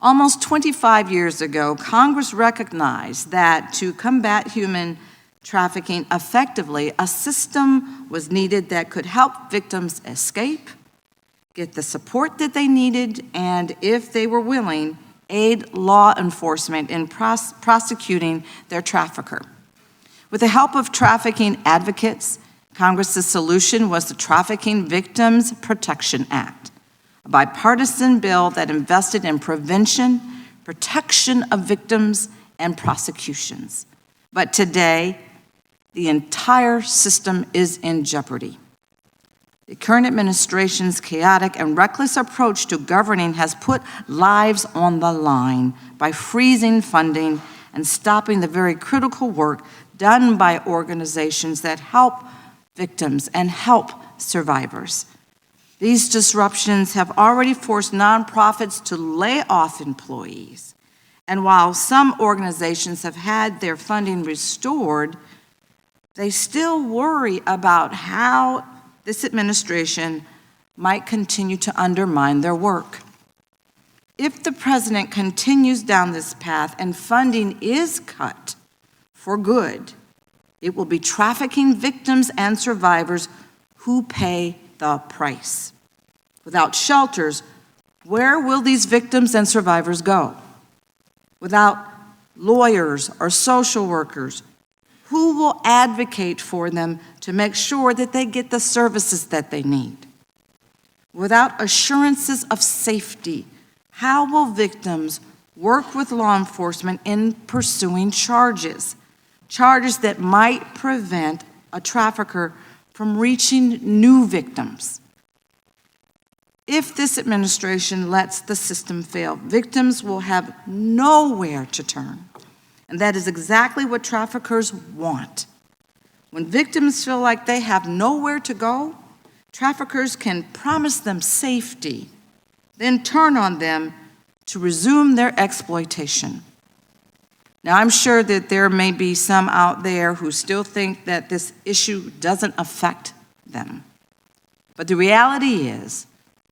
Almost 25 years ago, Congress recognized that to combat human trafficking effectively, a system was needed that could help victims escape, get the support that they needed, and if they were willing, aid law enforcement in prosecuting their trafficker. With the help of trafficking advocates, Congress's solution was the Trafficking Victims Protection Act, a bipartisan bill that invested in prevention, protection of victims, and prosecutions. But today, the entire system is in jeopardy. The current administration's chaotic and reckless approach to governing has put lives on the line by freezing funding and stopping the very critical work done by organizations that help victims and help survivors. These disruptions have already forced nonprofits to lay off employees. And while some organizations have had their funding restored, they still worry about how this administration might continue to undermine their work. If the president continues down this path and funding is cut for good, it will be trafficking victims and survivors who pay the price. Without shelters, where will these victims and survivors go? Without lawyers or social workers, who will advocate for them to make sure that they get the services that they need? Without assurances of safety, how will victims work with law enforcement in pursuing charges that might prevent a trafficker from reaching new victims? If this administration lets the system fail, victims will have nowhere to turn. And that is exactly what traffickers want. When victims feel like they have nowhere to go, traffickers can promise them safety, then turn on them to resume their exploitation. Now, I'm sure that there may be some out there who still think that this issue doesn't affect them. But the reality is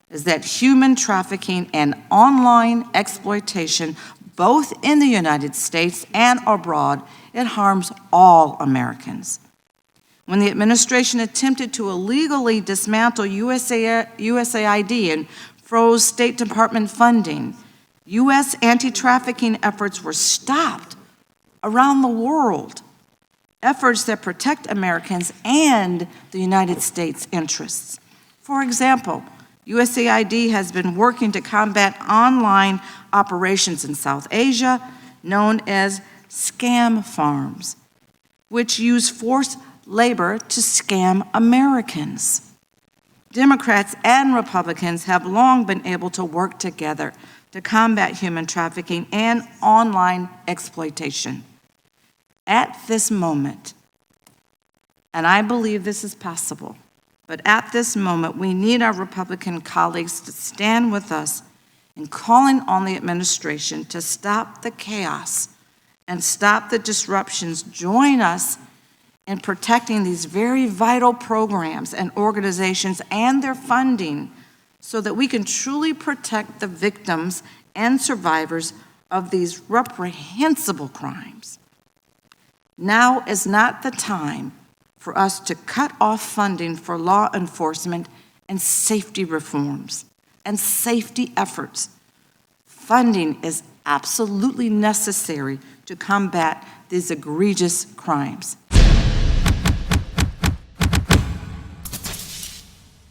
that human trafficking and online exploitation, both in the United States and abroad, it harms all Americans. When the administration attempted to illegally dismantle USAID and froze State Department funding, U.S. anti-trafficking efforts were stopped around the world, efforts that protect Americans and the United States' interests. For example, USAID has been working to combat online operations in South Asia known as scam farms, which use forced labor to scam Americans. Democrats and Republicans have long been able to work together to combat human trafficking and online exploitation. At this moment, and I believe this is possible, but at this moment, we need our Republican colleagues to stand with us in calling on the administration to stop the chaos and stop the disruptions. Join us in protecting these very vital programs and organizations and their funding so that we can truly protect the victims and survivors of these reprehensible crimes. Now is not the time for us to cut off funding for law enforcement and safety reforms and safety efforts. Funding is absolutely necessary to combat these egregious crimes.